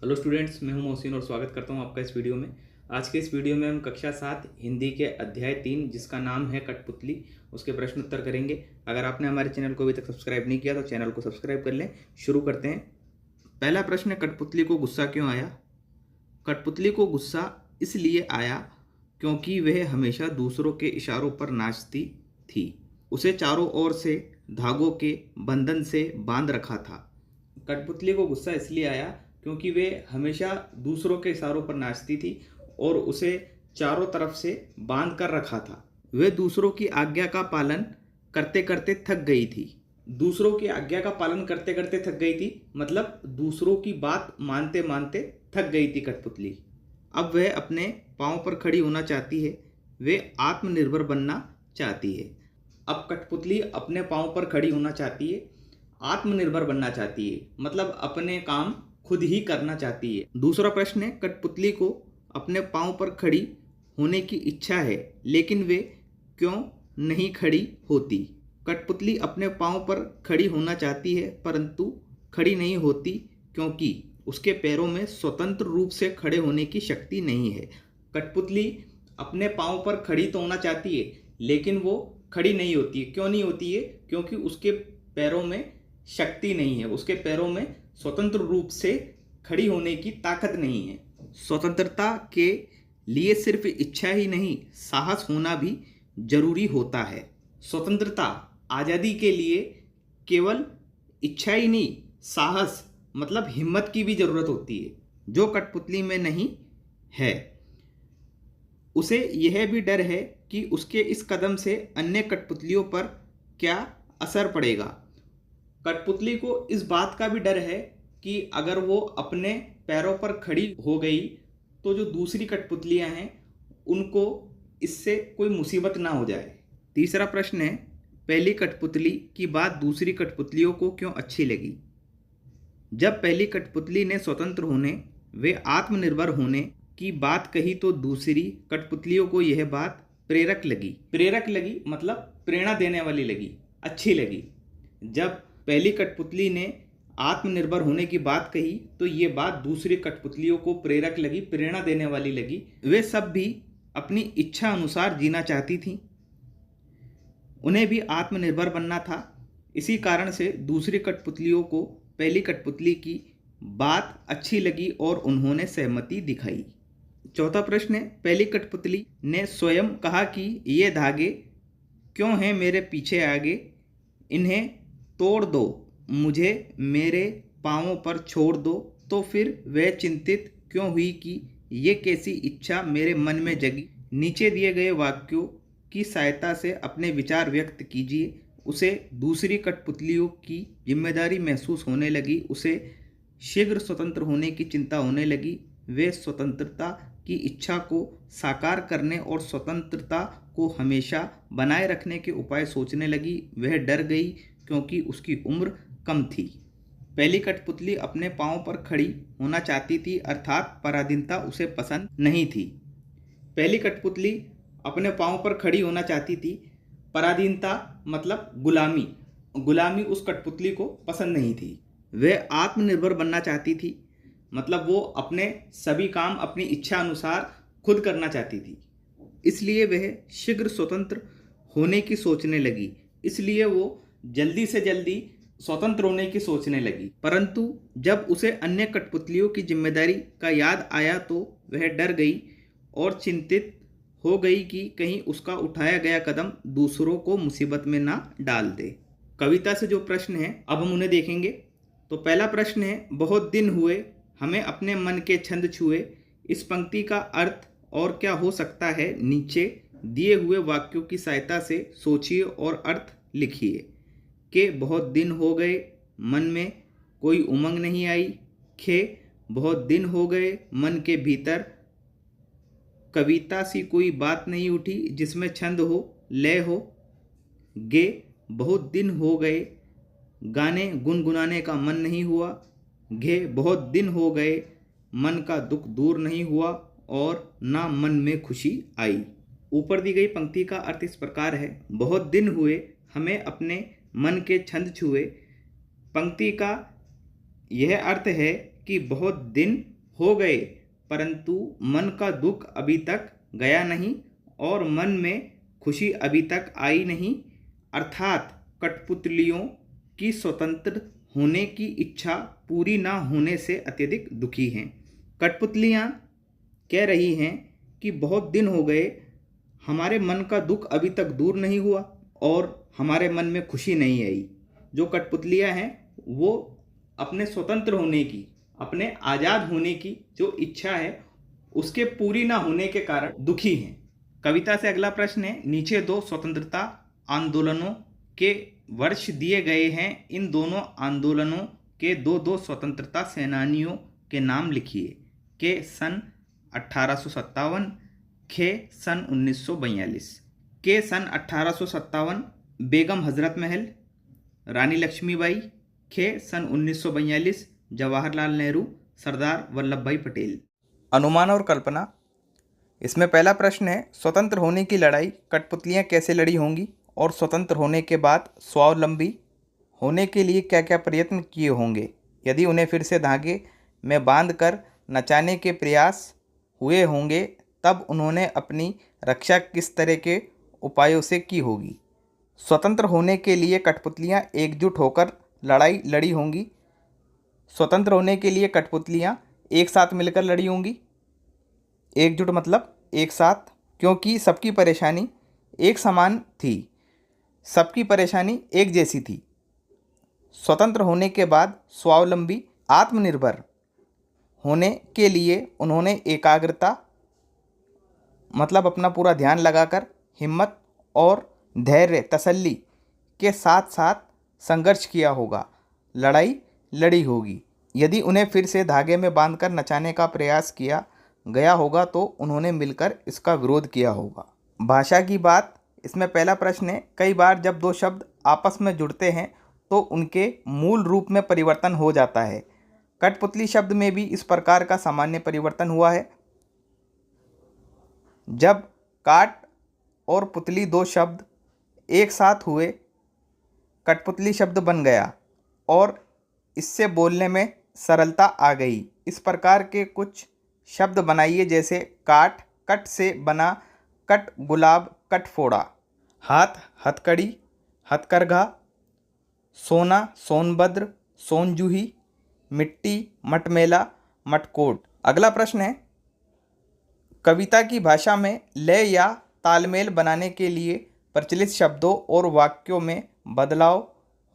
Hello students, मैं हूं मोहसिन और स्वागत करता हूं आपका इस वीडियो में। आज के इस वीडियो में हम कक्षा 7 हिंदी के अध्याय 3 जिसका नाम है कठपुतली, उसके प्रश्न उत्तर करेंगे। अगर आपने हमारे चैनल को अभी तक सब्सक्राइब नहीं किया तो चैनल को सब्सक्राइब कर लें। शुरू करते हैं। पहला प्रश्न है, कठपुतली को गुस्सा क्यों आया? कठपुतली को गुस्सा इसलिए आया क्योंकि वह हमेशा दूसरों के इशारों पर नाचती थी। उसे चारों ओर से धागों के बंधन से बांध रखा था। कठपुतली को गुस्सा इसलिए आया क्योंकि वे हमेशा दूसरों के इशारों पर नाचती थी और उसे चारों तरफ से बांध कर रखा था। वे दूसरों की आज्ञा का पालन करते करते थक गई थी। दूसरों की आज्ञा का पालन करते करते थक गई थी मतलब दूसरों की बात मानते मानते थक गई थी कठपुतली। अब वह अपने पाँव पर खड़ी होना चाहती है। वे आत्मनिर्भर बनना चाहती है। अब कठपुतली अपने पाँव पर खड़ी होना चाहती है, आत्मनिर्भर बनना चाहती है मतलब अपने काम खुद ही करना चाहती है। दूसरा प्रश्न है, कठपुतली को अपने पाँव पर खड़ी होने की इच्छा है लेकिन वे क्यों नहीं खड़ी होती? कठपुतली अपने पाँव पर खड़ी होना चाहती है परंतु खड़ी नहीं होती क्योंकि उसके पैरों में स्वतंत्र रूप से खड़े होने की शक्ति नहीं है। कठपुतली अपने पाँव पर खड़ी तो होना चाहती है लेकिन वो खड़ी नहीं होती है। क्यों नहीं होती है? क्योंकि उसके पैरों में शक्ति नहीं है, उसके पैरों में स्वतंत्र रूप से खड़ी होने की ताकत नहीं है। स्वतंत्रता के लिए सिर्फ इच्छा ही नहीं, साहस होना भी जरूरी होता है। स्वतंत्रता, आज़ादी के लिए केवल इच्छा ही नहीं, साहस मतलब हिम्मत की भी जरूरत होती है, जो कठपुतली में नहीं है। उसे यह भी डर है कि उसके इस कदम से अन्य कठपुतलियों पर क्या असर पड़ेगा। कठपुतली को इस बात का भी डर है कि अगर वो अपने पैरों पर खड़ी हो गई तो जो दूसरी कठपुतलियां हैं उनको इससे कोई मुसीबत ना हो जाए। तीसरा प्रश्न है, पहली कठपुतली की बात दूसरी कठपुतलियों को क्यों अच्छी लगी? जब पहली कठपुतली ने स्वतंत्र होने व आत्मनिर्भर होने की बात कही तो दूसरी कठपुतलियों को यह बात प्रेरक लगी। प्रेरक लगी मतलब प्रेरणा देने वाली लगी, अच्छी लगी। जब पहली कठपुतली ने आत्मनिर्भर होने की बात कही तो ये बात दूसरी कठपुतलियों को प्रेरक लगी, प्रेरणा देने वाली लगी। वे सब भी अपनी इच्छा अनुसार जीना चाहती थीं। उन्हें भी आत्मनिर्भर बनना था। इसी कारण से दूसरी कठपुतलियों को पहली कठपुतली की बात अच्छी लगी और उन्होंने सहमति दिखाई। चौथा प्रश्न है, पहली कठपुतली ने स्वयं कहा कि ये धागे क्यों हैं मेरे पीछे आगे, इन्हें तोड़ दो, मुझे मेरे पाँवों पर छोड़ दो। तो फिर वह चिंतित क्यों हुई कि ये कैसी इच्छा मेरे मन में जगी? नीचे दिए गए वाक्यों की सहायता से अपने विचार व्यक्त कीजिए। उसे दूसरी कठपुतलियों की जिम्मेदारी महसूस होने लगी। उसे शीघ्र स्वतंत्र होने की चिंता होने लगी। वे स्वतंत्रता की इच्छा को साकार करने और स्वतंत्रता को हमेशा बनाए रखने के उपाय सोचने लगी। वह डर गई क्योंकि उसकी उम्र कम थी। पहली कठपुतली अपने पाँव पर खड़ी होना चाहती थी अर्थात पराधीनता उसे पसंद नहीं थी। पहली कठपुतली अपने पाँव पर खड़ी होना चाहती थी। पराधीनता मतलब गुलामी, गुलामी उस कठपुतली को पसंद नहीं थी। वह आत्मनिर्भर बनना चाहती थी मतलब वो अपने सभी काम अपनी इच्छा अनुसार खुद करना चाहती थी। इसलिए वह शीघ्र स्वतंत्र होने की सोचने लगी। इसलिए वो जल्दी से जल्दी स्वतंत्र होने की सोचने लगी। परंतु जब उसे अन्य कठपुतलियों की जिम्मेदारी का याद आया तो वह डर गई और चिंतित हो गई कि कहीं उसका उठाया गया कदम दूसरों को मुसीबत में ना डाल दे। कविता से जो प्रश्न है अब हम उन्हें देखेंगे। तो पहला प्रश्न है, बहुत दिन हुए हमें अपने मन के छंद छुए। इस पंक्ति का अर्थ और क्या हो सकता है? नीचे दिए हुए वाक्यों की सहायता से सोचिए और अर्थ लिखिए। के बहुत दिन हो गए, मन में कोई उमंग नहीं आई। खे बहुत दिन हो गए, मन के भीतर कविता सी कोई बात नहीं उठी जिसमें छंद हो, लय हो। गे बहुत दिन हो गए, गाने गुनगुनाने का मन नहीं हुआ। घे बहुत दिन हो गए, मन का दुख दूर नहीं हुआ और ना मन में खुशी आई। ऊपर दी गई पंक्ति का अर्थ इस प्रकार है, बहुत दिन हुए हमें अपने मन के छंद छुए। पंक्ति का यह अर्थ है कि बहुत दिन हो गए परंतु मन का दुख अभी तक गया नहीं और मन में खुशी अभी तक आई नहीं, अर्थात कठपुतलियों की स्वतंत्र होने की इच्छा पूरी ना होने से अत्यधिक दुखी हैं। कठपुतलियाँ कह रही हैं कि बहुत दिन हो गए, हमारे मन का दुख अभी तक दूर नहीं हुआ और हमारे मन में खुशी नहीं आई। जो कठपुतलियाँ हैं वो अपने स्वतंत्र होने की, अपने आज़ाद होने की जो इच्छा है उसके पूरी ना होने के कारण दुखी हैं। कविता से अगला प्रश्न है, नीचे दो स्वतंत्रता आंदोलनों के वर्ष दिए गए हैं, इन दोनों आंदोलनों के दो दो स्वतंत्रता सेनानियों के नाम लिखिए। के सन 1857, खे सन 1942। के सन 1857 बेगम हजरत महल, रानी लक्ष्मीबाई। खे सन 1942 जवाहरलाल नेहरू, सरदार वल्लभ भाई पटेल। अनुमान और कल्पना। इसमें पहला प्रश्न है, स्वतंत्र होने की लड़ाई कठपुतलियाँ कैसे लड़ी होंगी और स्वतंत्र होने के बाद स्वावलंबी होने के लिए क्या क्या प्रयत्न किए होंगे। यदि उन्हें फिर से धागे में बांधकर नचाने के प्रयास हुए होंगे तब उन्होंने अपनी रक्षा किस तरह के उपायों से की होगी। स्वतंत्र होने के लिए कठपुतलियाँ एकजुट होकर लड़ाई लड़ी होंगी। स्वतंत्र होने के लिए कठपुतलियाँ एक साथ मिलकर लड़ी होंगी। एकजुट मतलब एक साथ, क्योंकि सबकी परेशानी एक समान थी, सबकी परेशानी एक जैसी थी। स्वतंत्र होने के बाद स्वावलंबी आत्मनिर्भर होने के लिए उन्होंने एकाग्रता मतलब अपना पूरा ध्यान लगाकर हिम्मत और धैर्य तसल्ली के साथ साथ संघर्ष किया होगा, लड़ाई लड़ी होगी। यदि उन्हें फिर से धागे में बांधकर नचाने का प्रयास किया गया होगा तो उन्होंने मिलकर इसका विरोध किया होगा। भाषा की बात। इसमें पहला प्रश्न है, कई बार जब दो शब्द आपस में जुड़ते हैं तो उनके मूल रूप में परिवर्तन हो जाता है। कठपुतली शब्द में भी इस प्रकार का सामान्य परिवर्तन हुआ है। जब काट और पुतली दो शब्द एक साथ हुए कठपुतली शब्द बन गया और इससे बोलने में सरलता आ गई। इस प्रकार के कुछ शब्द बनाइए, जैसे काट, कट से बना कट गुलाब, कट फोड़ा। हाथ, हथकड़ी, हथकरघा। सोना, सोनभद्र, सोनजूही। मिट्टी, मटमेला, मटकोट। अगला प्रश्न है, कविता की भाषा में लय या तालमेल बनाने के लिए प्रचलित शब्दों और वाक्यों में बदलाव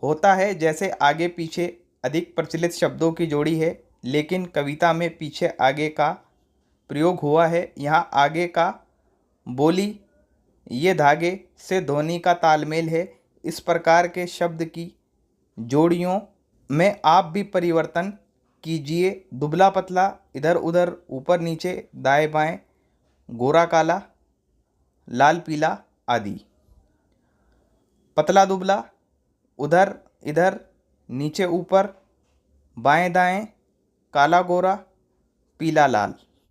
होता है। जैसे आगे पीछे अधिक प्रचलित शब्दों की जोड़ी है, लेकिन कविता में पीछे आगे का प्रयोग हुआ है। यहाँ आगे का बोली ये धागे से ध्वनि का तालमेल है। इस प्रकार के शब्द की जोड़ियों में आप भी परिवर्तन कीजिए। दुबला पतला, इधर उधर, ऊपर नीचे, दाएं बाएं, गोरा काला, लाल पीला आदि। पतला दुबला, उधर इधर, नीचे ऊपर, बाएं दाएं, काला गोरा, पीला लाल।